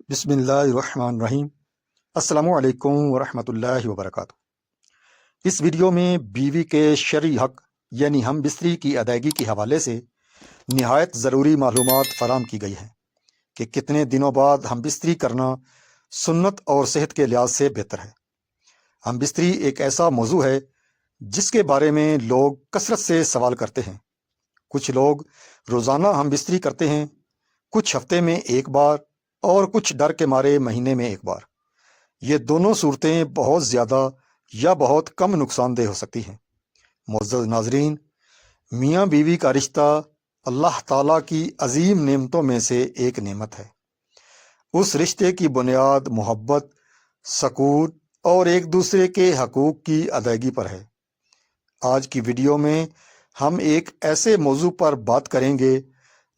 بسم اللہ الرحمن الرحیم۔ السلام علیکم ورحمۃ اللہ وبرکاتہ۔ اس ویڈیو میں بیوی کے شرعی حق یعنی ہم بستری کی ادائیگی کے حوالے سے نہایت ضروری معلومات فراہم کی گئی ہیں کہ کتنے دنوں بعد ہم بستری کرنا سنت اور صحت کے لحاظ سے بہتر ہے۔ ہم بستری ایک ایسا موضوع ہے جس کے بارے میں لوگ کثرت سے سوال کرتے ہیں۔ کچھ لوگ روزانہ ہم بستری کرتے ہیں، کچھ ہفتے میں ایک بار اور کچھ ڈر کے مارے مہینے میں ایک بار۔ یہ دونوں صورتیں بہت زیادہ یا بہت کم نقصان دہ ہو سکتی ہیں۔ معزز ناظرین، میاں بیوی کا رشتہ اللہ تعالیٰ کی عظیم نعمتوں میں سے ایک نعمت ہے۔ اس رشتے کی بنیاد محبت، سکون اور ایک دوسرے کے حقوق کی ادائیگی پر ہے۔ آج کی ویڈیو میں ہم ایک ایسے موضوع پر بات کریں گے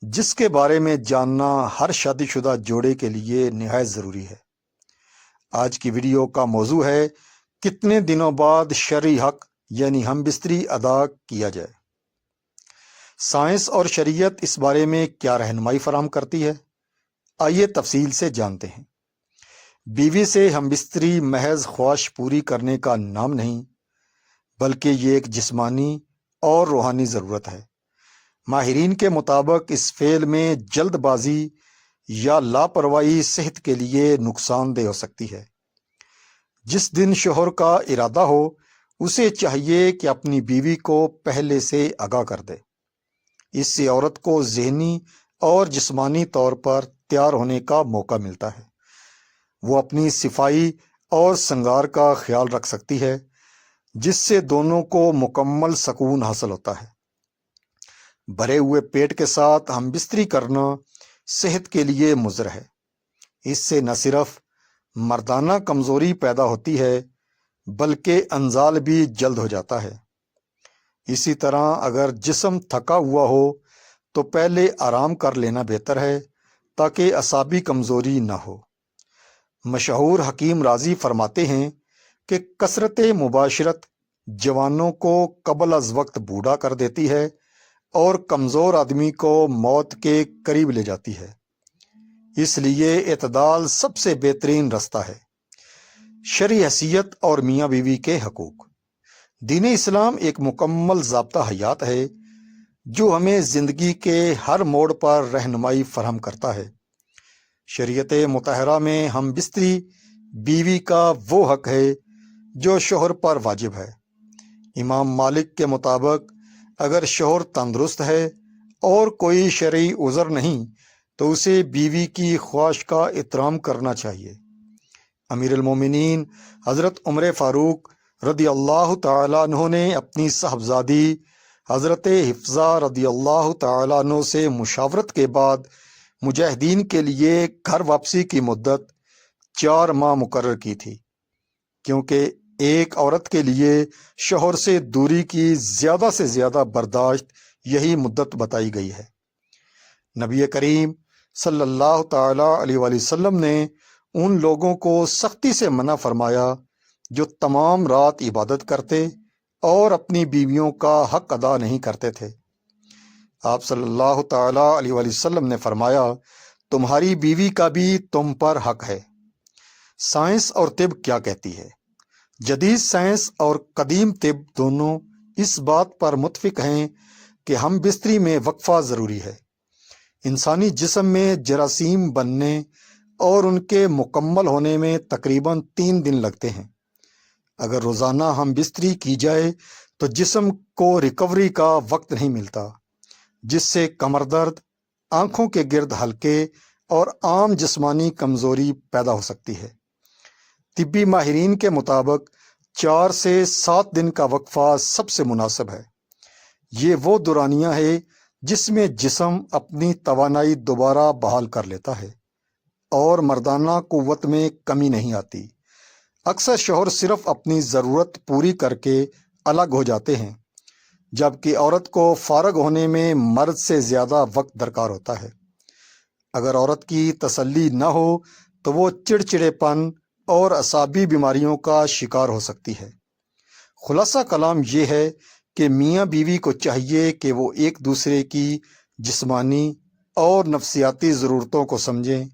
جس کے بارے میں جاننا ہر شادی شدہ جوڑے کے لیے نہایت ضروری ہے۔ آج کی ویڈیو کا موضوع ہے کتنے دنوں بعد شرعی حق یعنی ہم بستری ادا کیا جائے۔ سائنس اور شریعت اس بارے میں کیا رہنمائی فراہم کرتی ہے، آئیے تفصیل سے جانتے ہیں۔ بیوی سے ہم بستری محض خواہش پوری کرنے کا نام نہیں، بلکہ یہ ایک جسمانی اور روحانی ضرورت ہے۔ ماہرین کے مطابق اس فعل میں جلد بازی یا لاپرواہی صحت کے لیے نقصان دہ ہو سکتی ہے۔ جس دن شوہر کا ارادہ ہو، اسے چاہیے کہ اپنی بیوی کو پہلے سے آگاہ کر دے۔ اس سے عورت کو ذہنی اور جسمانی طور پر تیار ہونے کا موقع ملتا ہے۔ وہ اپنی صفائی اور سنگار کا خیال رکھ سکتی ہے، جس سے دونوں کو مکمل سکون حاصل ہوتا ہے۔ بھرے ہوئے پیٹ کے ساتھ ہم بستری کرنا صحت کے لیے مضر ہے۔ اس سے نہ صرف مردانہ کمزوری پیدا ہوتی ہے بلکہ انزال بھی جلد ہو جاتا ہے۔ اسی طرح اگر جسم تھکا ہوا ہو تو پہلے آرام کر لینا بہتر ہے تاکہ اعصابی کمزوری نہ ہو۔ مشہور حکیم رازی فرماتے ہیں کہ کثرت مباشرت جوانوں کو قبل از وقت بوڑھا کر دیتی ہے اور کمزور آدمی کو موت کے قریب لے جاتی ہے۔ اس لیے اعتدال سب سے بہترین رستہ ہے۔ شرعی حیثیت اور میاں بیوی کے حقوق۔ دین اسلام ایک مکمل ضابطہ حیات ہے جو ہمیں زندگی کے ہر موڑ پر رہنمائی فراہم کرتا ہے۔ شریعت مطہرہ میں ہم بستری بیوی کا وہ حق ہے جو شوہر پر واجب ہے۔ امام مالک کے مطابق اگر شوہر تندرست ہے اور کوئی شرعی عذر نہیں تو اسے بیوی کی خواہش کا احترام کرنا چاہیے۔ امیر المومنین حضرت عمر فاروق رضی اللہ تعالیٰ عنہ نے اپنی صاحبزادی حضرت حفصہ رضی اللہ تعالیٰ عنہ سے مشاورت کے بعد مجاہدین کے لیے گھر واپسی کی مدت 4 ماہ مقرر کی تھی، کیونکہ ایک عورت کے لیے شوہر سے دوری کی زیادہ سے زیادہ برداشت یہی مدت بتائی گئی ہے۔ نبی کریم صلی اللہ تعالیٰ علیہ وآلہ وسلم نے ان لوگوں کو سختی سے منع فرمایا جو تمام رات عبادت کرتے اور اپنی بیویوں کا حق ادا نہیں کرتے تھے۔ آپ صلی اللہ تعالیٰ علیہ وآلہ وسلم نے فرمایا، تمہاری بیوی کا بھی تم پر حق ہے۔ سائنس اور طب کیا کہتی ہے؟ جدید سائنس اور قدیم طب دونوں اس بات پر متفق ہیں کہ ہم بستری میں وقفہ ضروری ہے۔ انسانی جسم میں جراثیم بننے اور ان کے مکمل ہونے میں تقریباً 3 دن لگتے ہیں۔ اگر روزانہ ہم بستری کی جائے تو جسم کو ریکوری کا وقت نہیں ملتا، جس سے کمر درد، آنکھوں کے گرد حلقے اور عام جسمانی کمزوری پیدا ہو سکتی ہے۔ طبی ماہرین کے مطابق 4 سے 7 دن کا وقفہ سب سے مناسب ہے۔ یہ وہ دورانیہ ہے جس میں جسم اپنی توانائی دوبارہ بحال کر لیتا ہے اور مردانہ قوت میں کمی نہیں آتی۔ اکثر شوہر صرف اپنی ضرورت پوری کر کے الگ ہو جاتے ہیں، جبکہ عورت کو فارغ ہونے میں مرد سے زیادہ وقت درکار ہوتا ہے۔ اگر عورت کی تسلی نہ ہو تو وہ چڑچڑے پن اور اعصابی بیماریوں کا شکار ہو سکتی ہے۔ خلاصہ کلام یہ ہے کہ میاں بیوی کو چاہیے کہ وہ ایک دوسرے کی جسمانی اور نفسیاتی ضرورتوں کو سمجھیں،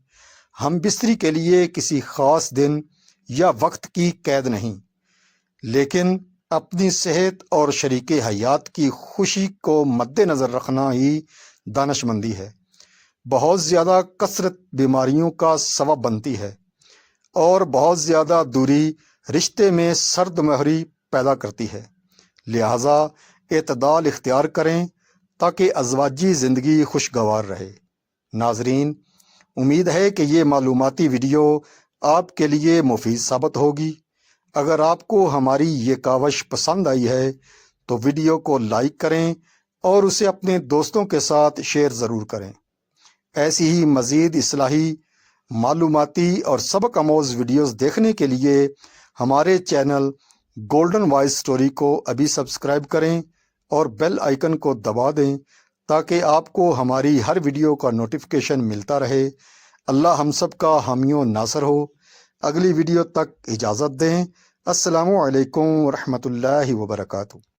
ہم بستری کے لیے کسی خاص دن یا وقت کی قید نہیں، لیکن اپنی صحت اور شریک حیات کی خوشی کو مد نظر رکھنا ہی دانش مندی ہے۔ بہت زیادہ کثرت بیماریوں کا سبب بنتی ہے اور بہت زیادہ دوری رشتے میں سرد مہری پیدا کرتی ہے، لہٰذا اعتدال اختیار کریں تاکہ ازواجی زندگی خوشگوار رہے۔ ناظرین، امید ہے کہ یہ معلوماتی ویڈیو آپ کے لیے مفید ثابت ہوگی۔ اگر آپ کو ہماری یہ کاوش پسند آئی ہے تو ویڈیو کو لائک کریں اور اسے اپنے دوستوں کے ساتھ شیئر ضرور کریں۔ ایسی ہی مزید اصلاحی، معلوماتی اور سبق آموز ویڈیوز دیکھنے کے لیے ہمارے چینل گولڈن وائس سٹوری کو ابھی سبسکرائب کریں اور بیل آئیکن کو دبا دیں تاکہ آپ کو ہماری ہر ویڈیو کا نوٹیفیکیشن ملتا رہے۔ اللہ ہم سب کا حامی و ناصر ہو۔ اگلی ویڈیو تک اجازت دیں۔ السلام علیکم ورحمۃ اللہ وبرکاتہ۔